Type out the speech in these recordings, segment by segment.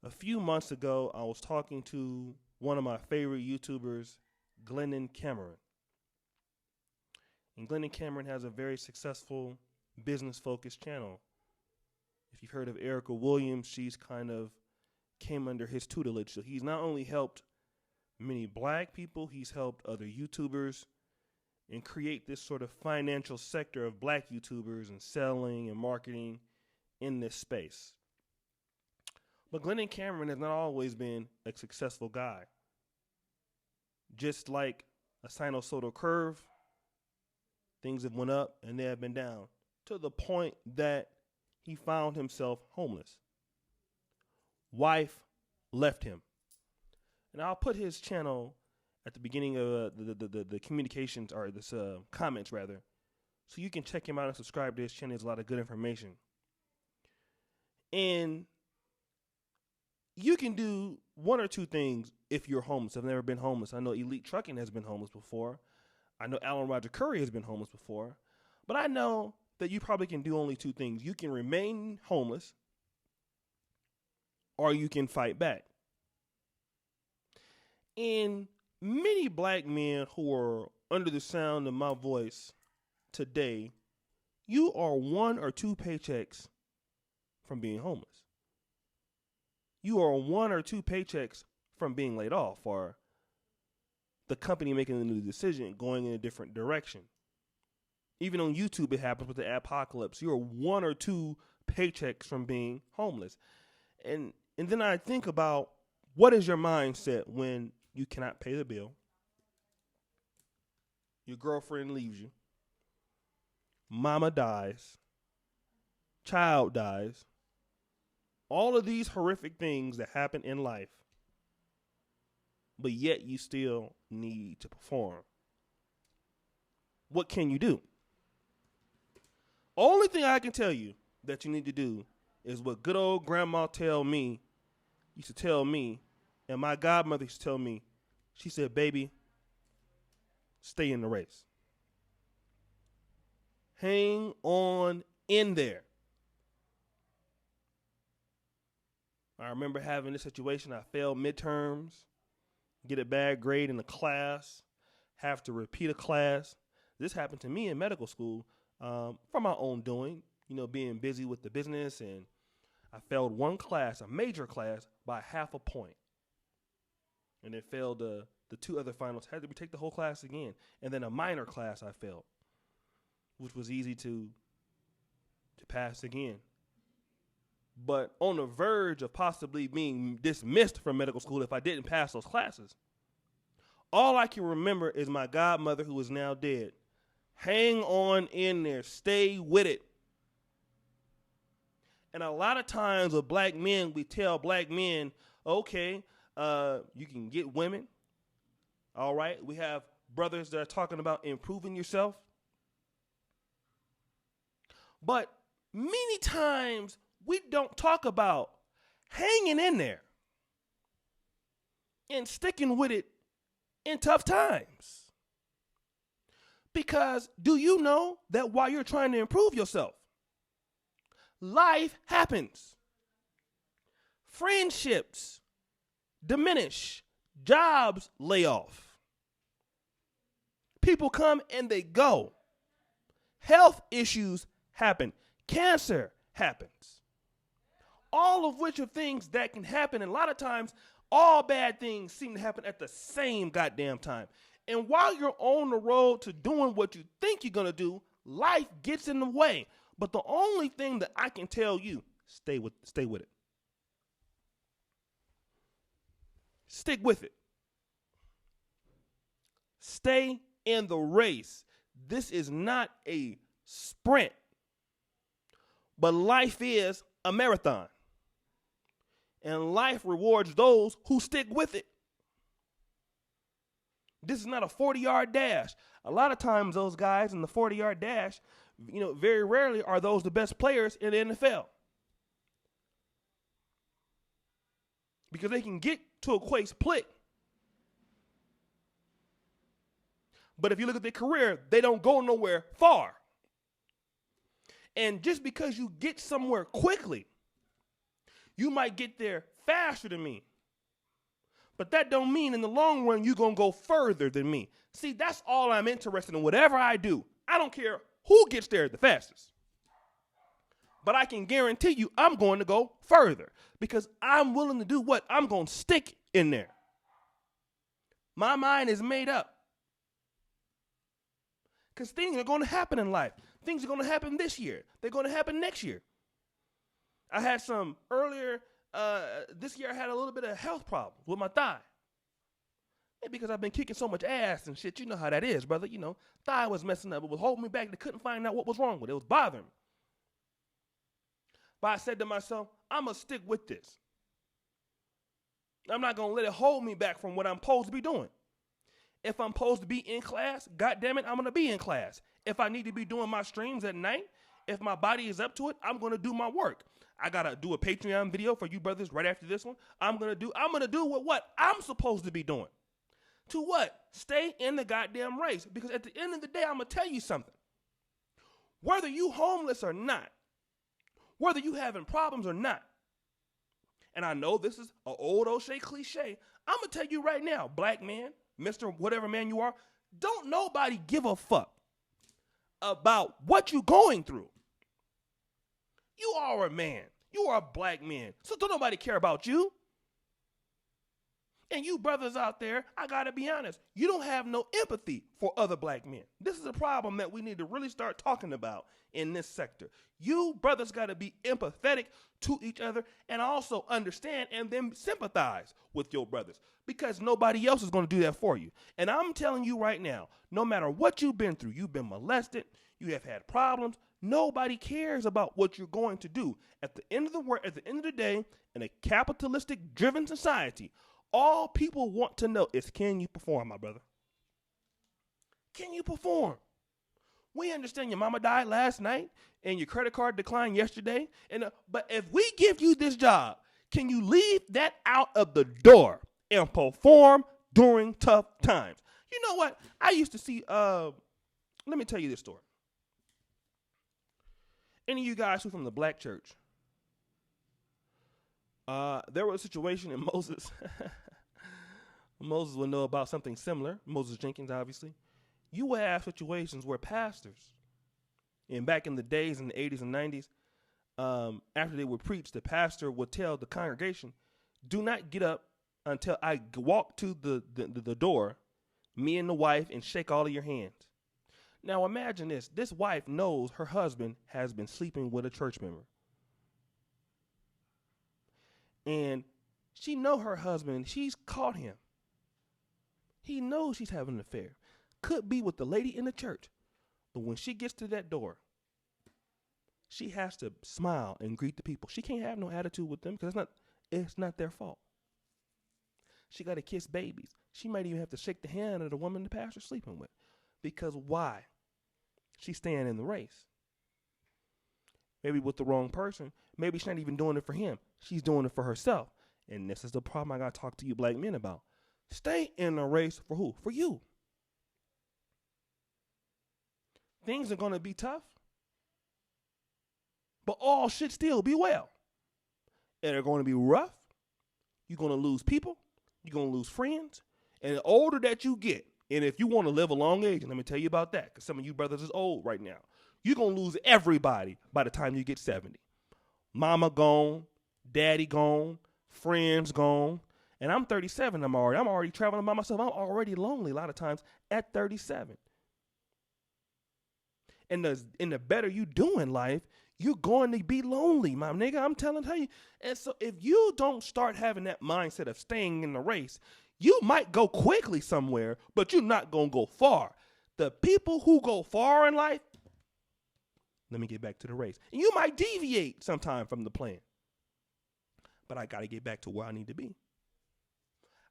A few months ago, I was talking to one of my favorite YouTubers, Glendon Cameron. And Glendon Cameron has a very successful business focused channel. If you've heard of Erica Williams, she's kind of came under his tutelage. So he's not only helped many black people, he's helped other YouTubers and create this sort of financial sector of black YouTubers and selling and marketing in this space. But Glendon Cameron has not always been a successful guy. Just like a sinusoidal curve, things have went up and they have been down to the point that he found himself homeless. Wife left him. And I'll put his channel at the beginning of the communications, or this comments rather, so you can check him out and subscribe to his channel. There's a lot of good information. And you can do one or two things if you're homeless. I've never been homeless. I know Elite Trucking has been homeless before. I know Alan Roger Curry has been homeless before. But I know that you probably can do only two things. You can remain homeless, or you can fight back. And many black men who are under the sound of my voice today, you are one or two paychecks from being homeless. You are one or two paychecks from being laid off, or the company making a new decision, going in a different direction. Even on YouTube, it happens with the apocalypse. You're one or two paychecks from being homeless. And then I think about, what is your mindset when you cannot pay the bill? Your girlfriend leaves you. Mama dies. Child dies. All of these horrific things that happen in life, but yet you still need to perform. What can you do? Only thing I can tell you that you need to do is what good old grandma used to tell me, and my godmother used to tell me. She said, baby, stay in the race. Hang on in there. I remember having this situation. I failed midterms, get a bad grade in a class, have to repeat a class. This happened to me in medical school from my own doing, being busy with the business. And I failed one class, a major class, by half a point. And then failed the two other finals. Had to retake the whole class again. And then a minor class I failed, which was easy to pass again. But on the verge of possibly being dismissed from medical school if I didn't pass those classes. All I can remember is my godmother, who is now dead. Hang on in there. Stay with it. And a lot of times with black men, we tell black men, okay, you can get women. All right. We have brothers that are talking about improving yourself. But many times we don't talk about hanging in there and sticking with it in tough times. Because do you know that while you're trying to improve yourself, life happens. Friendships diminish. Jobs lay off. People come and they go. Health issues happen. Cancer happens. All of which are things that can happen. And a lot of times, all bad things seem to happen at the same goddamn time. And while you're on the road to doing what you think you're going to do, life gets in the way. But the only thing that I can tell you, stay with it. Stick with it. Stay in the race. This is not a sprint, but life is a marathon. And life rewards those who stick with it. This is not a 40-yard dash. A lot of times those guys in the 40-yard dash, very rarely are those the best players in the NFL. Because they can get to a quick split. But if you look at their career, they don't go nowhere far. And just because you get somewhere quickly, You might get there faster than me. But that don't mean in the long run you're going to go further than me. See, that's all I'm interested in. Whatever I do, I don't care who gets there the fastest. But I can guarantee you I'm going to go further because I'm willing to do what? I'm going to stick in there. My mind is made up. Because things are going to happen in life. Things are going to happen this year. They're going to happen next year. I had some earlier, this year I had a little bit of health problems with my thigh. And because I've been kicking so much ass and shit, you know how that is, brother. You know, thigh was messing up. It was holding me back. They couldn't find out what was wrong with it. It was bothering me. But I said to myself, I'm going to stick with this. I'm not going to let it hold me back from what I'm supposed to be doing. If I'm supposed to be in class, goddamn it, I'm going to be in class. If I need to be doing my streams at night, if my body is up to it, I'm going to do my work. I got to do a Patreon video for you brothers right after this one. I'm going to do what I'm supposed to be doing. To what? Stay in the goddamn race. Because at the end of the day, I'm going to tell you something. Whether you homeless or not, whether you having problems or not, and I know this is an old O'Shea cliche, I'm going to tell you right now, black man, Mr. whatever man you are, don't nobody give a fuck about what you going through. You are a man. You are a black man. So don't nobody care about you. And you brothers out there, I got to be honest, you don't have no empathy for other black men. This is a problem that we need to really start talking about in this sector. You brothers got to be empathetic to each other and also understand and then sympathize with your brothers because nobody else is going to do that for you. And I'm telling you right now, no matter what you've been through, you've been molested, you have had problems, nobody cares about what you're going to do. At the end of the day, in a capitalistic driven society, all people want to know is, can you perform, my brother? Can you perform? We understand your mama died last night and your credit card declined yesterday. But if we give you this job, can you leave that out of the door and perform during tough times? You know what? I used to see, let me tell you this story. Any of you guys who are from the black church, there was a situation in Moses. Moses would know about something similar. Moses Jenkins, obviously. You would have situations where pastors, and back in the days in the 80s and 90s, after they would preach, the pastor would tell the congregation, do not get up until I walk to the door, me and the wife, and shake all of your hands. Now imagine this. This wife knows her husband has been sleeping with a church member. And she know her husband, she's caught him. He knows she's having an affair. Could be with the lady in the church. But when she gets to that door, she has to smile and greet the people. She can't have no attitude with them because it's not their fault. She got to kiss babies. She might even have to shake the hand of the woman the pastor's sleeping with. Because why? She's staying in the race. Maybe with the wrong person. Maybe she's not even doing it for him. She's doing it for herself. And this is the problem I got to talk to you black men about. Stay in the race for who? For you. Things are going to be tough. But all should still be well. And they're going to be rough. You're going to lose people. You're going to lose friends. And the older that you get, and if you want to live a long age, and let me tell you about that, because some of you brothers is old right now, you're going to lose everybody by the time you get 70. Mama gone, daddy gone, friends gone. And I'm 37. I'm already traveling by myself. I'm already lonely a lot of times at 37. And the better you do in life, you're going to be lonely, my nigga. I'm telling you. And so if you don't start having that mindset of staying in the race, you might go quickly somewhere, but you're not going to go far. The people who go far in life, let me get back to the race. And you might deviate sometime from the plan. But I got to get back to where I need to be.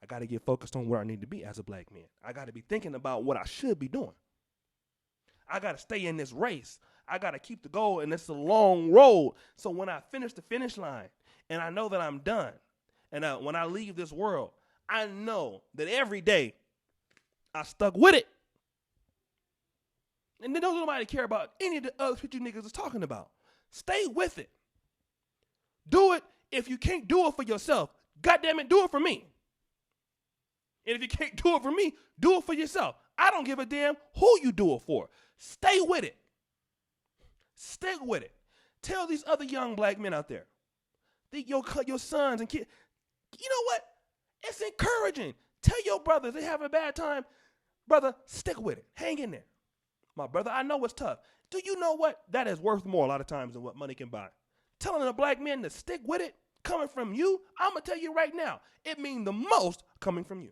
I got to get focused on where I need to be as a black man. I got to be thinking about what I should be doing. I got to stay in this race. I got to keep the goal, and it's a long road. So when I finish the finish line, and I know that I'm done, and when I leave this world, I know that every day I stuck with it. And then don't nobody care about any of the other shit you niggas is talking about. Stay with it. Do it if you can't do it for yourself, goddamn it, do it for me. And if you can't do it for me, do it for yourself. I don't give a damn who you do it for. Stay with it. Stick with it. Tell these other young black men out there, your sons and kids, you know what? It's encouraging. Tell your brothers they have a bad time. Brother, stick with it. Hang in there. My brother, I know it's tough. Do you know what? That is worth more a lot of times than what money can buy. Telling a black man to stick with it, coming from you, I'm going to tell you right now, it means the most coming from you.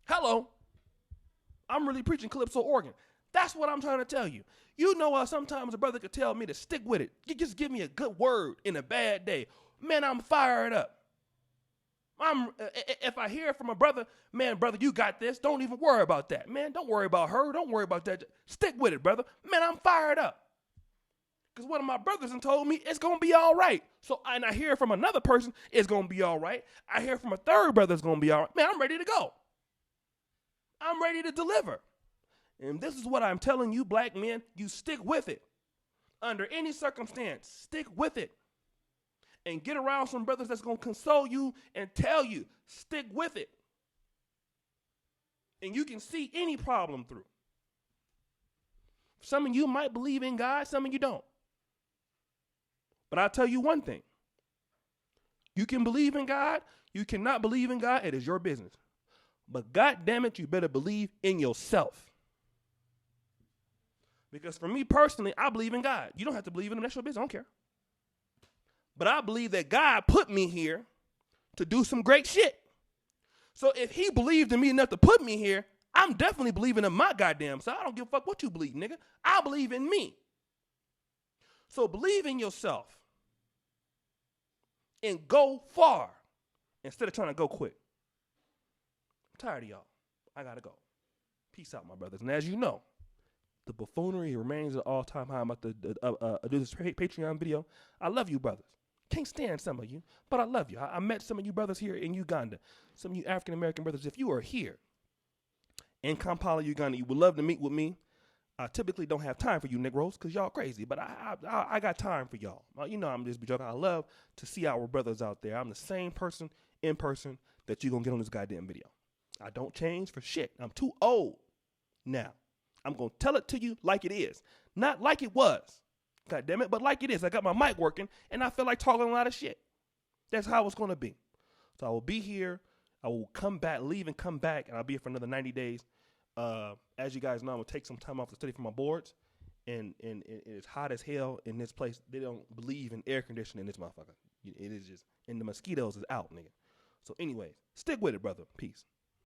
Hello. I'm really preaching Calypso Oregon. That's what I'm trying to tell you. You know how sometimes a brother could tell me to stick with it. You just give me a good word in a bad day. Man, I'm fired up. If I hear from a brother, man, brother, you got this. Don't even worry about that. Man, don't worry about her. Don't worry about that. Stick with it, brother. Man, I'm fired up. Because one of my brothers and told me it's going to be all right. So, and I hear from another person, it's going to be all right. I hear from a third brother, it's going to be all right. Man, I'm ready to go. I'm ready to deliver. And this is what I'm telling you, black men. You stick with it. Under any circumstance, stick with it. And get around some brothers that's going to console you and tell you, stick with it. And you can see any problem through. Some of you might believe in God, some of you don't. But I'll tell you one thing. You can believe in God, you cannot believe in God, it is your business. But God damn it, you better believe in yourself. Because for me personally, I believe in God. You don't have to believe in him, that's your business, I don't care. But I believe that God put me here to do some great shit. So if he believed in me enough to put me here, I'm definitely believing in my goddamn self. I don't give a fuck what you believe, nigga. I believe in me. So believe in yourself and go far instead of trying to go quick. I'm tired of y'all. I gotta go. Peace out, my brothers. And as you know, the buffoonery remains at all-time high. I'm about to do this Patreon video. I love you, brothers. Can't stand some of you, but I love you. I met some of you brothers here in Uganda. Some of you African-American brothers. If you are here in Kampala, Uganda, you would love to meet with me. I typically don't have time for you Negroes because y'all crazy, but I got time for y'all. You know I'm just joking. I love to see our brothers out there. I'm the same person in person that you're going to get on this goddamn video. I don't change for shit. I'm too old now. I'm going to tell it to you like it is. Not like it was. God damn it, but like it is. I got my mic working, and I feel like talking a lot of shit. That's how it's going to be. So I will be here. I will come back, leave and come back, and I'll be here for another 90 days. As you guys know, I'm going to take some time off to study for my boards, and it's hot as hell in this place. They don't believe in air conditioning in this motherfucker. It is just, and the mosquitoes is out, nigga. So anyways, stick with it, brother. Peace.